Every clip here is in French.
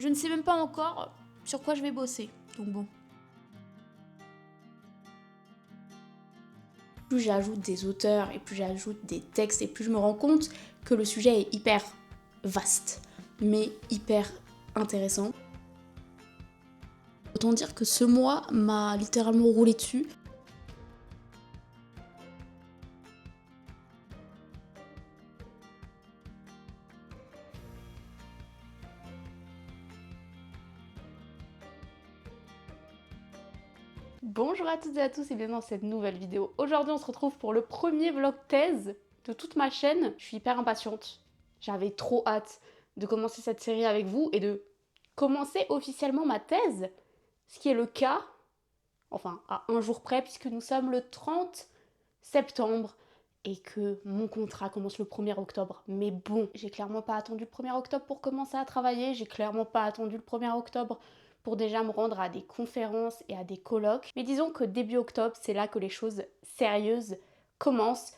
ne sais même pas encore sur quoi je vais bosser, donc bon. Plus j'ajoute des auteurs et plus j'ajoute des textes et plus je me rends compte que le sujet est hyper vaste, mais hyper intéressant. Autant dire que ce mois m'a littéralement roulé dessus. Bonjour à toutes et à tous et bienvenue dans cette nouvelle vidéo. Aujourd'hui on se retrouve pour le premier vlog thèse de toute ma chaîne. Je suis hyper impatiente, j'avais trop hâte de commencer cette série avec vous et de commencer officiellement ma thèse, ce qui est le cas, enfin à un jour près puisque nous sommes le 30 septembre et que mon contrat commence le 1er octobre. Mais bon, j'ai clairement pas attendu le 1er octobre pour commencer à travailler, j'ai clairement pas attendu le 1er octobre pour déjà me rendre à des conférences et à des colloques. Mais disons que début octobre, c'est là que les choses sérieuses commencent.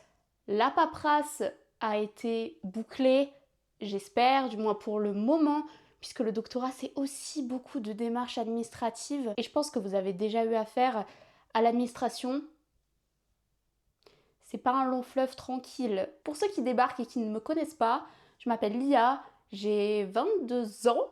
La paperasse a été bouclée, j'espère, du moins pour le moment, puisque le doctorat c'est aussi beaucoup de démarches administratives. Et je pense que vous avez déjà eu affaire à l'administration. C'est pas un long fleuve tranquille. Pour ceux qui débarquent et qui ne me connaissent pas, je m'appelle Lia, j'ai 22 ans,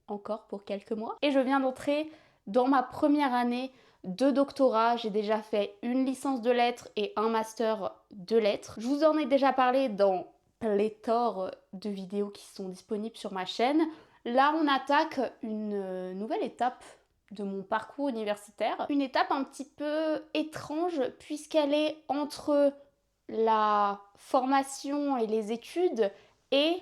encore pour quelques mois, et je viens d'entrer dans ma première année de doctorat. J'ai déjà fait une licence de lettres et un master de lettres. Je vous en ai déjà parlé dans pléthore de vidéos qui sont disponibles sur ma chaîne. Là, on attaque une nouvelle étape de mon parcours universitaire. Une étape un petit peu étrange puisqu'elle est entre la formation et les études et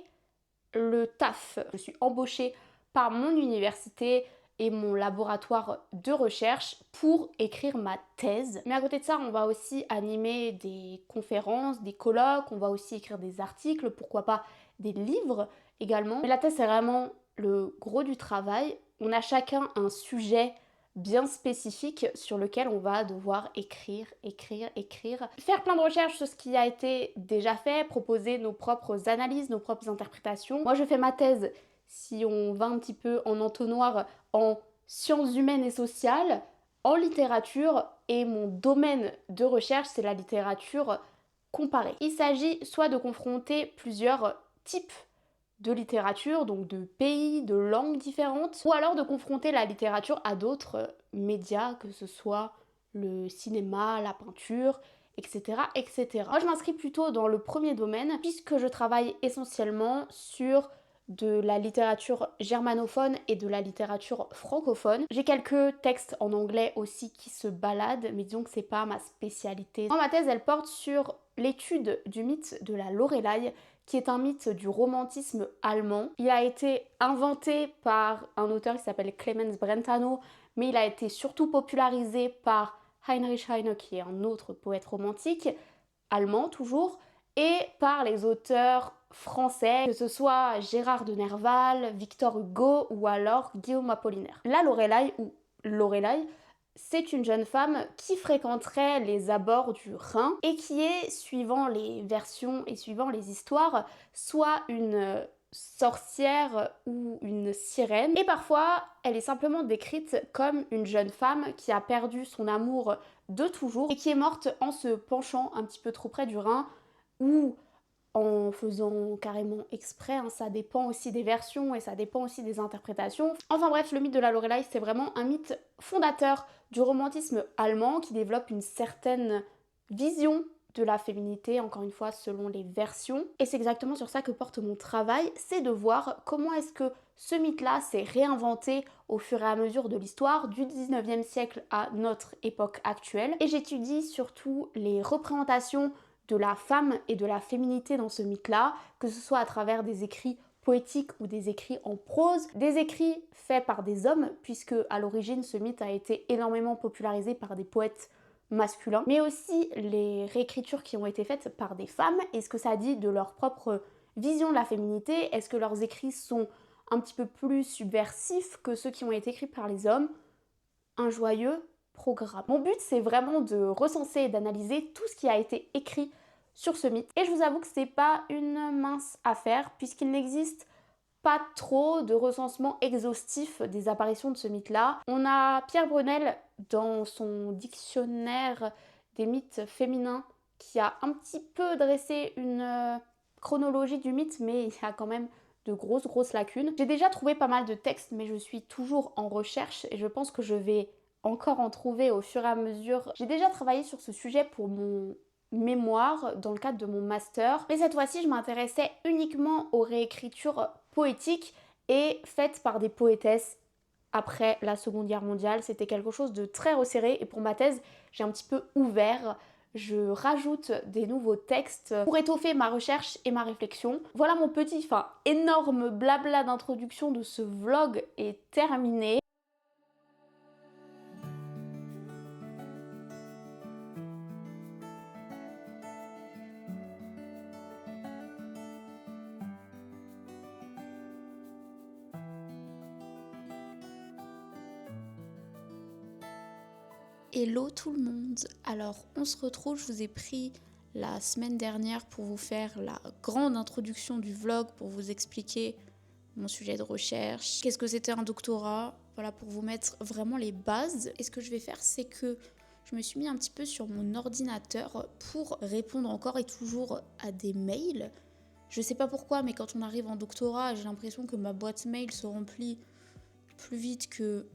le taf. Je suis embauchée par mon université et mon laboratoire de recherche pour écrire ma thèse. Mais à côté de ça, on va aussi animer des conférences, des colloques, on va aussi écrire des articles, pourquoi pas des livres également. Mais la thèse, c'est vraiment le gros du travail. On a chacun un sujet bien spécifique sur lequel on va devoir écrire, faire plein de recherches sur ce qui a été déjà fait, proposer nos propres analyses, nos propres interprétations. Moi, je fais ma thèse, si on va un petit peu en entonnoir, en sciences humaines et sociales, en littérature, et mon domaine de recherche, c'est la littérature comparée. Il s'agit soit de confronter plusieurs types de littérature, donc de pays, de langues différentes, ou alors de confronter la littérature à d'autres médias, que ce soit le cinéma, la peinture, etc. etc. Moi, je m'inscris plutôt dans le premier domaine, puisque je travaille essentiellement sur de la littérature germanophone et de la littérature francophone. J'ai quelques textes en anglais aussi qui se baladent, mais disons que c'est pas ma spécialité. Moi, ma thèse, elle porte sur l'étude du mythe de la Loreley, qui est un mythe du romantisme allemand. Il a été inventé par un auteur qui s'appelle Clemens Brentano, mais il a été surtout popularisé par Heinrich Heine, qui est un autre poète romantique, allemand toujours, et par les auteurs français, que ce soit Gérard de Nerval, Victor Hugo ou alors Guillaume Apollinaire. La Loreley, ou Loreley, c'est une jeune femme qui fréquenterait les abords du Rhin et qui est, suivant les versions et suivant les histoires, soit une sorcière ou une sirène. Et parfois, elle est simplement décrite comme une jeune femme qui a perdu son amour de toujours et qui est morte en se penchant un petit peu trop près du Rhin, ou en faisant carrément exprès, hein. Ça dépend aussi des versions et ça dépend aussi des interprétations. Enfin bref, le mythe de la Loreley, c'est vraiment un mythe fondateur du romantisme allemand qui développe une certaine vision de la féminité, encore une fois selon les versions. Et c'est exactement sur ça que porte mon travail, c'est de voir comment est-ce que ce mythe-là s'est réinventé au fur et à mesure de l'histoire, du 19e siècle à notre époque actuelle. Et j'étudie surtout les représentations de la femme et de la féminité dans ce mythe-là, que ce soit à travers des écrits poétiques ou des écrits en prose, des écrits faits par des hommes, puisque à l'origine ce mythe a été énormément popularisé par des poètes masculins, mais aussi les réécritures qui ont été faites par des femmes, et ce que ça dit de leur propre vision de la féminité. Est-ce que leurs écrits sont un petit peu plus subversifs que ceux qui ont été écrits par les hommes? Un joyeux programme. Mon but, c'est vraiment de recenser et d'analyser tout ce qui a été écrit sur ce mythe. Et je vous avoue que c'est pas une mince affaire, puisqu'il n'existe pas trop de recensement exhaustif des apparitions de ce mythe-là. On a Pierre Brunel dans son dictionnaire des mythes féminins qui a un petit peu dressé une chronologie du mythe, mais il y a quand même de grosses lacunes. J'ai déjà trouvé pas mal de textes, mais je suis toujours en recherche et je pense que je vais encore en trouver au fur et à mesure. J'ai déjà travaillé sur ce sujet pour mon mémoire dans le cadre de mon master, mais cette fois-ci je m'intéressais uniquement aux réécritures poétiques et faites par des poétesses après la Seconde Guerre mondiale. C'était quelque chose de très resserré et pour ma thèse j'ai un petit peu ouvert. Je rajoute des nouveaux textes pour étoffer ma recherche et ma réflexion. Voilà, mon petit, énorme blabla d'introduction de ce vlog est terminé. Hello tout le monde, alors on se retrouve, je vous ai pris la semaine dernière pour vous faire la grande introduction du vlog, pour vous expliquer mon sujet de recherche, qu'est-ce que c'était un doctorat, voilà, pour vous mettre vraiment les bases. Et ce que je vais faire, c'est que je me suis mis un petit peu sur mon ordinateur pour répondre encore et toujours à des mails. Je sais pas pourquoi, mais quand on arrive en doctorat, j'ai l'impression que ma boîte mail se remplit plus vite que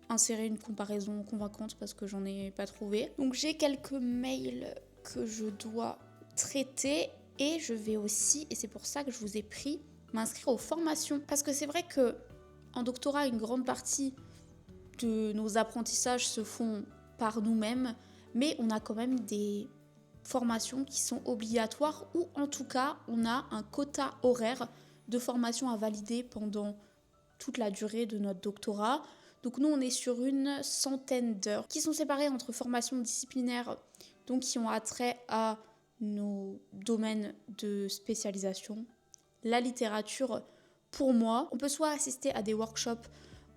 insérer une comparaison convaincante parce que j'en ai pas trouvé. Donc j'ai quelques mails que je dois traiter et je vais aussi, et c'est pour ça que je vous ai pris, m'inscrire aux formations. Parce que c'est vrai que en doctorat, une grande partie de nos apprentissages se font par nous-mêmes, mais on a quand même des formations qui sont obligatoires ou en tout cas on a un quota horaire de formation à valider pendant toute la durée de notre doctorat. Donc nous on est sur une centaine d'heures qui sont séparées entre formations disciplinaires, donc qui ont attrait à nos domaines de spécialisation, la littérature. Pour moi, on peut soit assister à des workshops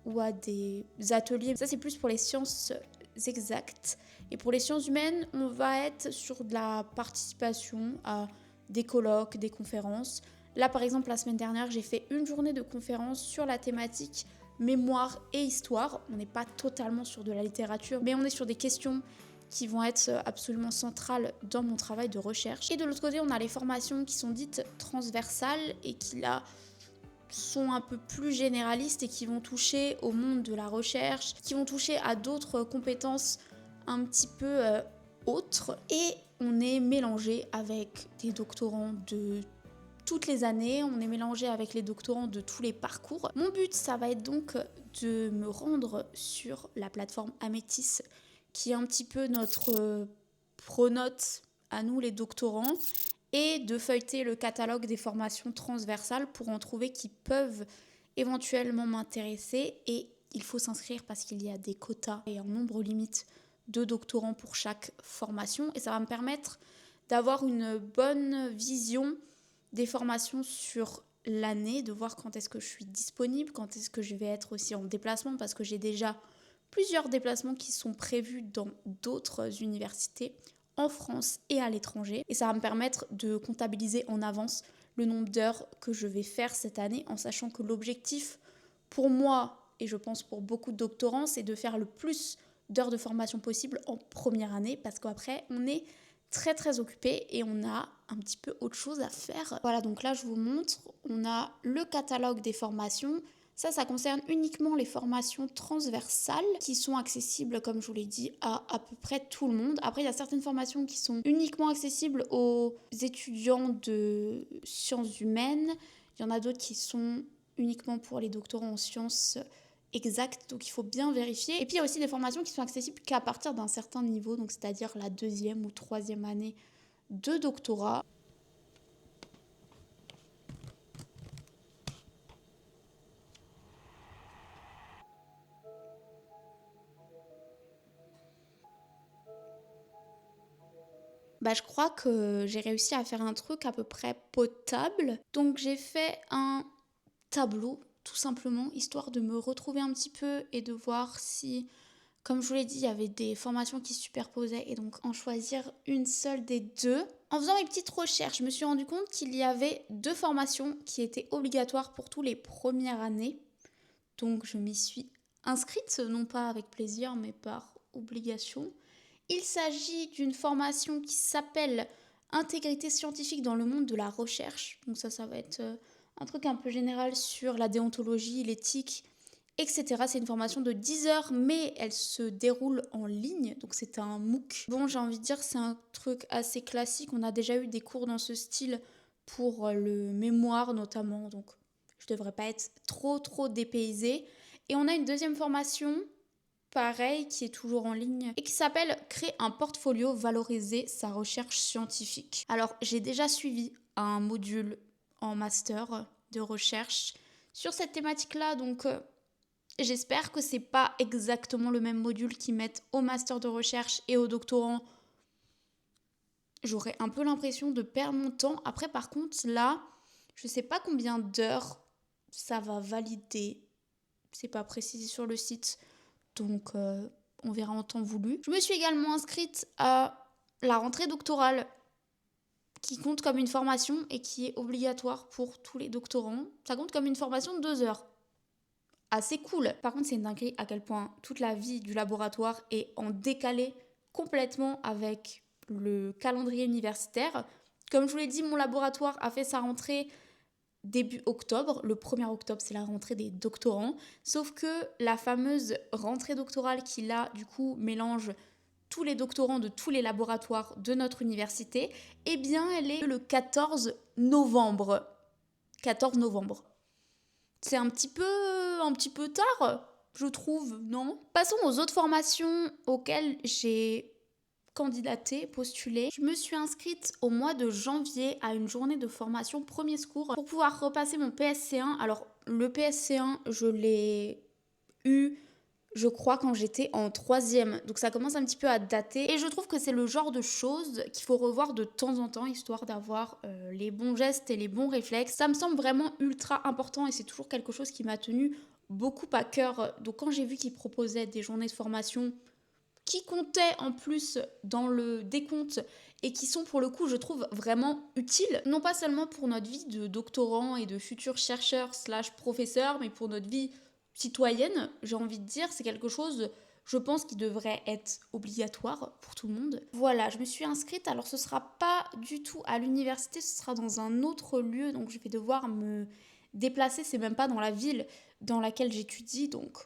ou à des ateliers, ça c'est plus pour les sciences exactes, et pour les sciences humaines on va être sur de la participation à des colloques, des conférences. Là par exemple la semaine dernière j'ai fait une journée de conférence sur la thématique mémoire et histoire. On n'est pas totalement sur de la littérature, mais on est sur des questions qui vont être absolument centrales dans mon travail de recherche. Et de l'autre côté, on a les formations qui sont dites transversales et qui là sont un peu plus généralistes et qui vont toucher au monde de la recherche, qui vont toucher à d'autres compétences un petit peu autres. Et on est mélangé avec des doctorants de toutes les années, on est mélangé avec les doctorants de tous les parcours. Mon but, ça va être donc de me rendre sur la plateforme Amétis, qui est un petit peu notre pronote à nous les doctorants, et de feuilleter le catalogue des formations transversales pour en trouver qui peuvent éventuellement m'intéresser. Et il faut s'inscrire parce qu'il y a des quotas et un nombre limite de doctorants pour chaque formation. Et ça va me permettre d'avoir une bonne vision des formations sur l'année, de voir quand est-ce que je suis disponible, quand est-ce que je vais être aussi en déplacement, parce que j'ai déjà plusieurs déplacements qui sont prévus dans d'autres universités en France et à l'étranger. Et ça va me permettre de comptabiliser en avance le nombre d'heures que je vais faire cette année, en sachant que l'objectif pour moi, et je pense pour beaucoup de doctorants, c'est de faire le plus d'heures de formation possible en première année, parce qu'après on est très occupé et on a un petit peu autre chose à faire. Voilà, donc là je vous montre, on a le catalogue des formations. Ça concerne uniquement les formations transversales qui sont accessibles, comme je vous l'ai dit, à peu près tout le monde. Après, il y a certaines formations qui sont uniquement accessibles aux étudiants de sciences humaines. Il y en a d'autres qui sont uniquement pour les doctorants en sciences exact, donc il faut bien vérifier. Et puis il y a aussi des formations qui sont accessibles qu'à partir d'un certain niveau, donc c'est-à-dire la 2e ou 3e année de doctorat. Je crois que j'ai réussi à faire un truc à peu près potable. Donc j'ai fait un tableau, tout simplement, histoire de me retrouver un petit peu et de voir si, comme je vous l'ai dit, il y avait des formations qui se superposaient et donc en choisir une seule des deux. En faisant mes petites recherches, je me suis rendu compte qu'il y avait 2 formations qui étaient obligatoires pour tous les premières années. Donc je m'y suis inscrite, non pas avec plaisir, mais par obligation. Il s'agit d'une formation qui s'appelle Intégrité scientifique dans le monde de la recherche. Donc ça va être un truc un peu général sur la déontologie, l'éthique, etc. C'est une formation de 10 heures, mais elle se déroule en ligne, donc c'est un MOOC. Bon, j'ai envie de dire, c'est un truc assez classique. On a déjà eu des cours dans ce style pour le mémoire notamment, donc je devrais pas être trop dépaysée. Et on a une deuxième formation, pareil, qui est toujours en ligne et qui s'appelle Créer un portfolio, valoriser sa recherche scientifique. Alors, j'ai déjà suivi un module en master de recherche sur cette thématique-là, donc j'espère que c'est pas exactement le même module qu'ils mettent au master de recherche et au doctorant. J'aurais un peu l'impression de perdre mon temps. Après, par contre, là, je sais pas combien d'heures ça va valider. C'est pas précisé sur le site. Donc, on verra en temps voulu. Je me suis également inscrite à la rentrée doctorale qui compte comme une formation et qui est obligatoire pour tous les doctorants. Ça compte comme une formation de 2 heures. Assez cool. Par contre, c'est une dinguerie à quel point toute la vie du laboratoire est en décalé complètement avec le calendrier universitaire. Comme je vous l'ai dit, mon laboratoire a fait sa rentrée début octobre. Le 1er octobre, c'est la rentrée des doctorants. Sauf que la fameuse rentrée doctorale qui, là, du coup, mélange tous les doctorants de tous les laboratoires de notre université, eh bien, elle est le 14 novembre. 14 novembre. C'est un petit peu tard, je trouve, non? Passons aux autres formations auxquelles j'ai candidaté, postulé. Je me suis inscrite au mois de janvier à une journée de formation premier secours pour pouvoir repasser mon PSC1. Alors, le PSC1, je l'ai eu, je crois, quand j'étais en 3e. Donc ça commence un petit peu à dater. Et je trouve que c'est le genre de choses qu'il faut revoir de temps en temps, histoire d'avoir les bons gestes et les bons réflexes. Ça me semble vraiment ultra important et c'est toujours quelque chose qui m'a tenu beaucoup à cœur. Donc quand j'ai vu qu'ils proposaient des journées de formation qui comptaient en plus dans le décompte et qui sont pour le coup, je trouve, vraiment utiles, non pas seulement pour notre vie de doctorant et de futur chercheur / professeur, mais pour notre vie citoyenne, j'ai envie de dire, c'est quelque chose, je pense, qui devrait être obligatoire pour tout le monde. Voilà, je me suis inscrite, alors ce sera pas du tout à l'université, ce sera dans un autre lieu, donc je vais devoir me déplacer, c'est même pas dans la ville dans laquelle j'étudie, donc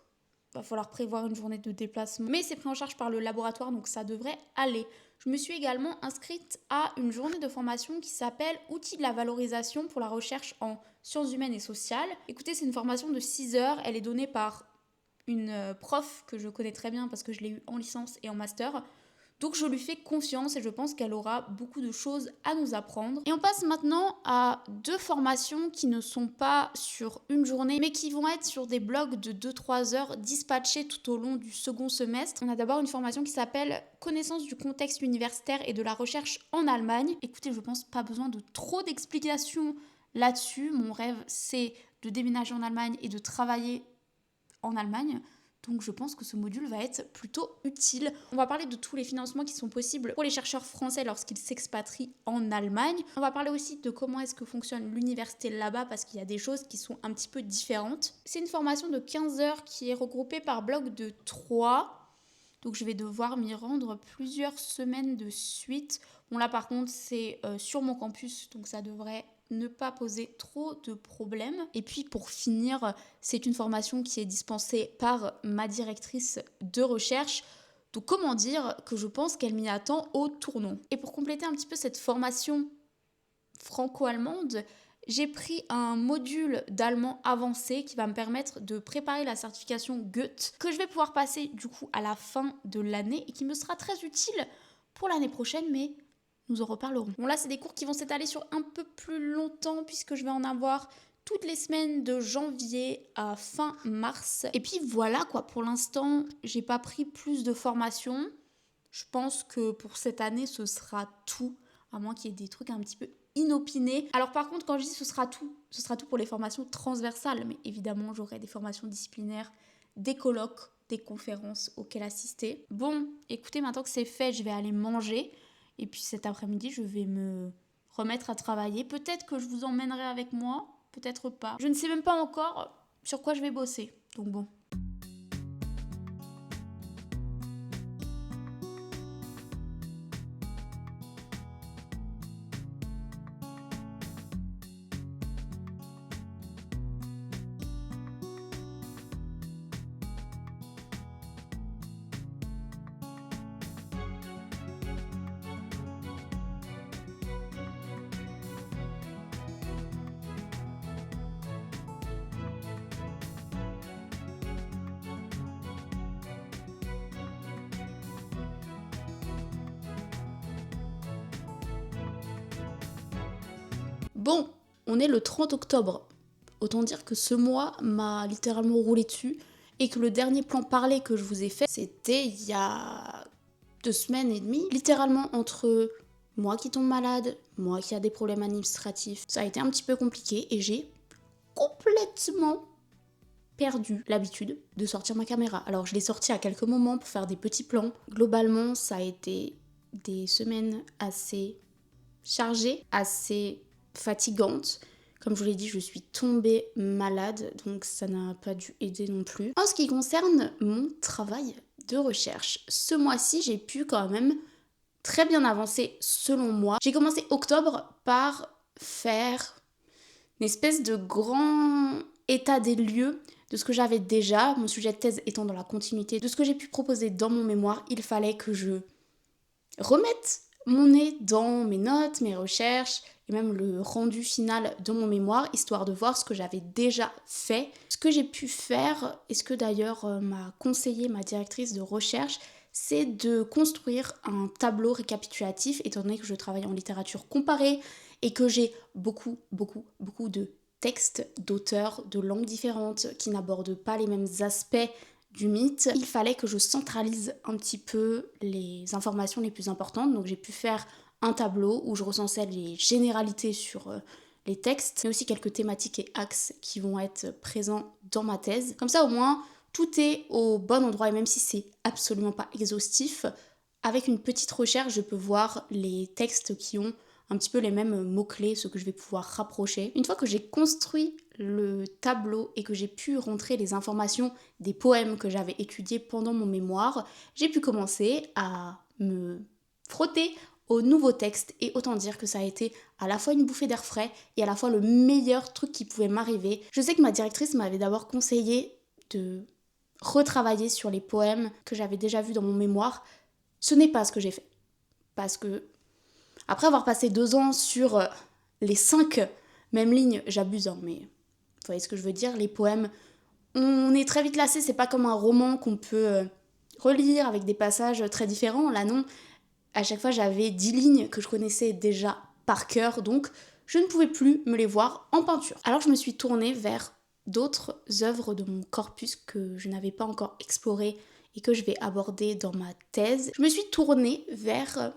va falloir prévoir une journée de déplacement. Mais c'est pris en charge par le laboratoire, donc ça devrait aller. Je me suis également inscrite à une journée de formation qui s'appelle Outils de la valorisation pour la recherche en sciences humaines et sociales. Écoutez, c'est une formation de 6 heures. Elle est donnée par une prof que je connais très bien parce que je l'ai eue en licence et en master. Donc je lui fais confiance et je pense qu'elle aura beaucoup de choses à nous apprendre. Et on passe maintenant à 2 formations qui ne sont pas sur une journée, mais qui vont être sur des blocs de 2-3 heures dispatchés tout au long du second semestre. On a d'abord une formation qui s'appelle Connaissance du contexte universitaire et de la recherche en Allemagne. Écoutez, je pense pas besoin de trop d'explications là-dessus. Mon rêve, c'est de déménager en Allemagne et de travailler en Allemagne. Donc je pense que ce module va être plutôt utile. On va parler de tous les financements qui sont possibles pour les chercheurs français lorsqu'ils s'expatrient en Allemagne. On va parler aussi de comment est-ce que fonctionne l'université là-bas parce qu'il y a des choses qui sont un petit peu différentes. C'est une formation de 15 heures qui est regroupée par bloc de 3. Donc je vais devoir m'y rendre plusieurs semaines de suite. Bon là par contre c'est sur mon campus, donc ça devrait ne pas poser trop de problèmes. Et puis pour finir, c'est une formation qui est dispensée par ma directrice de recherche. Donc comment dire que je pense qu'elle m'y attend au tournant. Et pour compléter un petit peu cette formation franco-allemande, j'ai pris un module d'allemand avancé qui va me permettre de préparer la certification Goethe que je vais pouvoir passer du coup à la fin de l'année et qui me sera très utile pour l'année prochaine, mais nous en reparlerons. Bon là c'est des cours qui vont s'étaler sur un peu plus longtemps puisque je vais en avoir toutes les semaines de janvier à fin mars. Et puis voilà quoi, pour l'instant j'ai pas pris plus de formations. Je pense que pour cette année ce sera tout, à moins qu'il y ait des trucs un petit peu inopinés. Alors par contre quand je dis ce sera tout pour les formations transversales, mais évidemment j'aurai des formations disciplinaires, des colloques, des conférences auxquelles assister. Bon, écoutez, maintenant que c'est fait, je vais aller manger. Et puis cet après-midi, je vais me remettre à travailler. Peut-être que je vous emmènerai avec moi, peut-être pas. Je ne sais même pas encore sur quoi je vais bosser. Donc bon. Bon, on est le 30 octobre. Autant dire que ce mois m'a littéralement roulé dessus et que le dernier plan parlé que je vous ai fait, c'était il y a 2 semaines et demie. Littéralement entre moi qui tombe malade, moi qui a des problèmes administratifs, ça a été un petit peu compliqué et j'ai complètement perdu l'habitude de sortir ma caméra. Alors je l'ai sortie à quelques moments pour faire des petits plans. Globalement, ça a été des semaines assez chargées, assez fatigantes. Comme je vous l'ai dit, je suis tombée malade, donc ça n'a pas dû aider non plus. En ce qui concerne mon travail de recherche, ce mois-ci, j'ai pu quand même très bien avancer selon moi. J'ai commencé octobre par faire une espèce de grand état des lieux de ce que j'avais déjà, mon sujet de thèse étant dans la continuité de ce que j'ai pu proposer dans mon mémoire. Il fallait que je remette mon nez dans mes notes, mes recherches et même le rendu final de mon mémoire, histoire de voir ce que j'avais déjà fait, ce que j'ai pu faire, et ce que d'ailleurs m'a conseillé ma directrice de recherche, c'est de construire un tableau récapitulatif, étant donné que je travaille en littérature comparée et que j'ai beaucoup de textes d'auteurs de langues différentes qui n'abordent pas les mêmes aspects du mythe. Il fallait que je centralise un petit peu les informations les plus importantes, donc j'ai pu faire un tableau où je recensais les généralités sur les textes, mais aussi quelques thématiques et axes qui vont être présents dans ma thèse. Comme ça au moins, tout est au bon endroit, et même si c'est absolument pas exhaustif, avec une petite recherche, je peux voir les textes qui ont un petit peu les mêmes mots-clés, ce que je vais pouvoir rapprocher. Une fois que j'ai construit le tableau et que j'ai pu rentrer les informations des poèmes que j'avais étudiés pendant mon mémoire, j'ai pu commencer à me frotter aux nouveaux textes, et autant dire que ça a été à la fois une bouffée d'air frais et à la fois le meilleur truc qui pouvait m'arriver. Je sais que ma directrice m'avait d'abord conseillé de retravailler sur les poèmes que j'avais déjà vus dans mon mémoire. Ce n'est pas ce que j'ai fait. Parce que après avoir passé 2 ans sur les 5 mêmes lignes, j'abuse, hein, mais vous voyez ce que je veux dire, les poèmes, on est très vite lassé, c'est pas comme un roman qu'on peut relire avec des passages très différents. Là non, à chaque fois j'avais 10 lignes que je connaissais déjà par cœur, donc je ne pouvais plus me les voir en peinture. Alors je me suis tournée vers d'autres œuvres de mon corpus que je n'avais pas encore explorées et que je vais aborder dans ma thèse. Je me suis tournée vers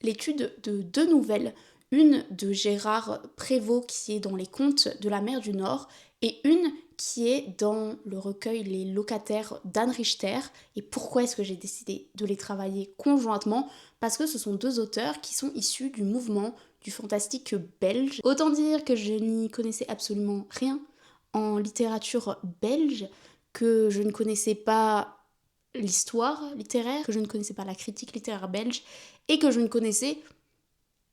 l'étude de 2 nouvelles, une de Gérard Prévost qui est dans les Contes de la mer du Nord et une qui est dans le recueil Les Locataires d'Anne Richter. Et pourquoi est-ce que j'ai décidé de les travailler conjointement? Parce que ce sont 2 auteurs qui sont issus du mouvement du fantastique belge. Autant dire que je n'y connaissais absolument rien en littérature belge, que je ne connaissais pas l'histoire littéraire, que je ne connaissais pas la critique littéraire belge et que je ne connaissais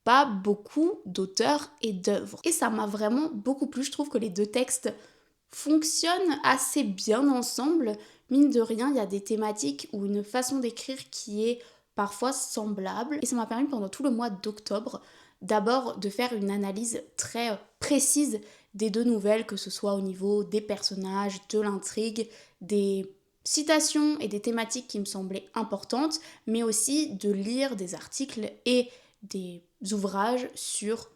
pas beaucoup d'auteurs et d'œuvres. Et ça m'a vraiment beaucoup plu. Je trouve que les 2 textes fonctionnent assez bien ensemble. Mine de rien, il y a des thématiques ou une façon d'écrire qui est parfois semblable. Et ça m'a permis pendant tout le mois d'octobre d'abord de faire une analyse très précise des 2 nouvelles, que ce soit au niveau des personnages, de l'intrigue, des citations et des thématiques qui me semblaient importantes, mais aussi de lire des articles et des ouvrages sur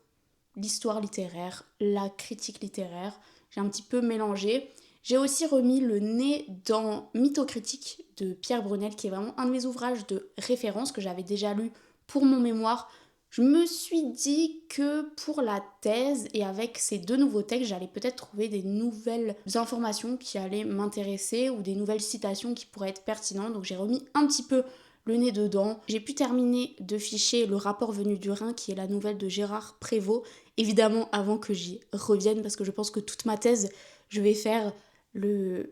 l'histoire littéraire, la critique littéraire. J'ai un petit peu mélangé. J'ai aussi remis le nez dans Mythocritique de Pierre Brunel, qui est vraiment un de mes ouvrages de référence que j'avais déjà lu pour mon mémoire. Je me suis dit que pour la thèse et avec ces 2 nouveaux textes, j'allais peut-être trouver des nouvelles informations qui allaient m'intéresser ou des nouvelles citations qui pourraient être pertinentes. Donc j'ai remis un petit peu le nez dedans. J'ai pu terminer de ficher Le rapport venu du Rhin, qui est la nouvelle de Gérard Prévost, évidemment avant que j'y revienne, parce que je pense que toute ma thèse, je vais faire le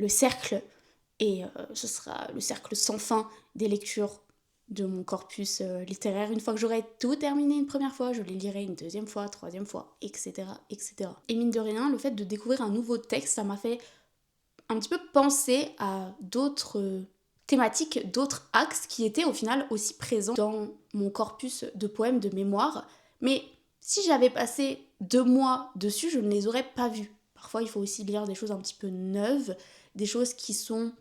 cercle, et ce sera le cercle sans fin des lectures de mon corpus littéraire. Une fois que j'aurai tout terminé une première fois, je les lirai une deuxième fois, troisième fois, etc., etc. Et mine de rien, le fait de découvrir un nouveau texte, ça m'a fait un petit peu penser à d'autres thématiques, d'autres axes qui étaient au final aussi présents dans mon corpus de poèmes de mémoire. Mais si j'avais passé 2 mois dessus, je ne les aurais pas vus. Parfois, il faut aussi lire des choses un petit peu neuves, des choses qui sont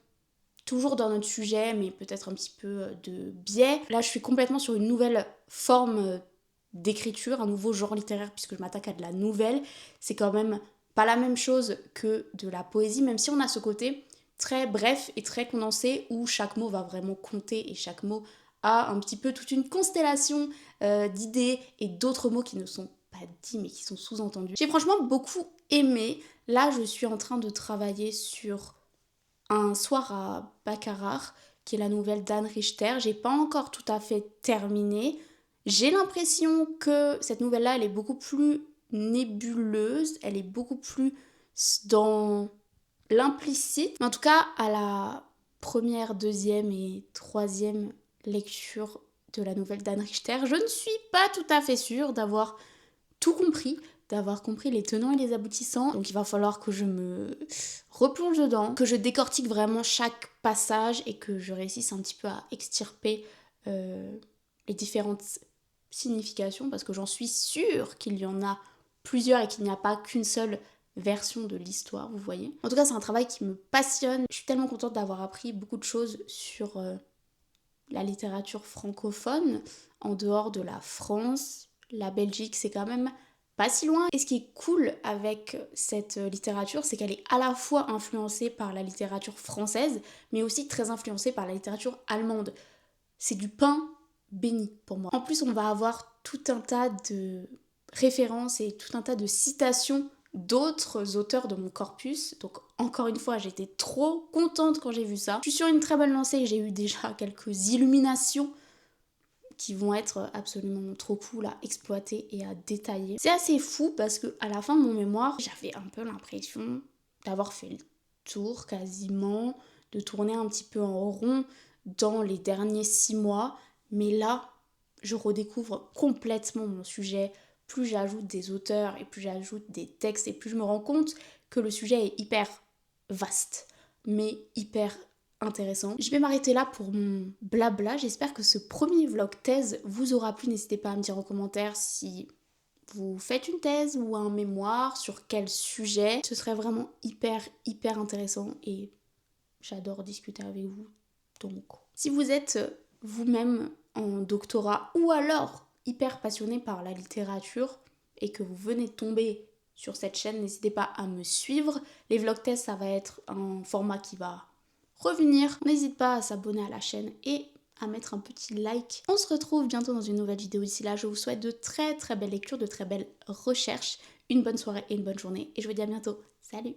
toujours dans notre sujet, mais peut-être un petit peu de biais. Là, je suis complètement sur une nouvelle forme d'écriture, un nouveau genre littéraire, puisque je m'attaque à de la nouvelle. C'est quand même pas la même chose que de la poésie, même si on a ce côté très bref et très condensé, où chaque mot va vraiment compter, et chaque mot a un petit peu toute une constellation d'idées et d'autres mots qui ne sont pas dits, mais qui sont sous-entendus. J'ai franchement beaucoup aimé. Là, je suis en train de travailler sur Un soir à Baccarat, qui est la nouvelle d'Anne Richter. J'ai pas encore tout à fait terminé. J'ai l'impression que cette nouvelle-là, elle est beaucoup plus nébuleuse, elle est beaucoup plus dans l'implicite. Mais en tout cas, à la première, deuxième et troisième lecture de la nouvelle d'Anne Richter, je ne suis pas tout à fait sûre d'avoir tout compris, d'avoir compris les tenants et les aboutissants. Donc il va falloir que je me replonge dedans, que je décortique vraiment chaque passage et que je réussisse un petit peu à extirper les différentes significations, parce que j'en suis sûre qu'il y en a plusieurs et qu'il n'y a pas qu'une seule version de l'histoire, vous voyez. En tout cas, c'est un travail qui me passionne. Je suis tellement contente d'avoir appris beaucoup de choses sur la littérature francophone en dehors de la France. La Belgique, c'est quand même pas si loin. Et ce qui est cool avec cette littérature, c'est qu'elle est à la fois influencée par la littérature française, mais aussi très influencée par la littérature allemande. C'est du pain béni pour moi. En plus, on va avoir tout un tas de références et tout un tas de citations d'autres auteurs de mon corpus. Donc encore une fois, j'étais trop contente quand j'ai vu ça. Je suis sur une très bonne lancée et j'ai eu déjà quelques illuminations qui vont être absolument trop cool à exploiter et à détailler. C'est assez fou parce que à la fin de mon mémoire, j'avais un peu l'impression d'avoir fait le tour quasiment, de tourner un petit peu en rond dans les derniers 6 mois. Mais là, je redécouvre complètement mon sujet. Plus j'ajoute des auteurs et plus j'ajoute des textes et plus je me rends compte que le sujet est hyper vaste, mais hyper intéressant. Je vais m'arrêter là pour mon blabla. J'espère que ce premier vlog thèse vous aura plu. N'hésitez pas à me dire en commentaire si vous faites une thèse ou un mémoire, sur quel sujet. Ce serait vraiment hyper intéressant et j'adore discuter avec vous. Donc, si vous êtes vous-même en doctorat ou alors hyper passionné par la littérature et que vous venez de tomber sur cette chaîne, n'hésitez pas à me suivre. Les vlog thèses, ça va être un format qui va revenir. N'hésite pas à s'abonner à la chaîne et à mettre un petit like. On se retrouve bientôt dans une nouvelle vidéo. D'ici là, je vous souhaite de très belles lectures, de très belles recherches, une bonne soirée et une bonne journée. Et je vous dis à bientôt. Salut!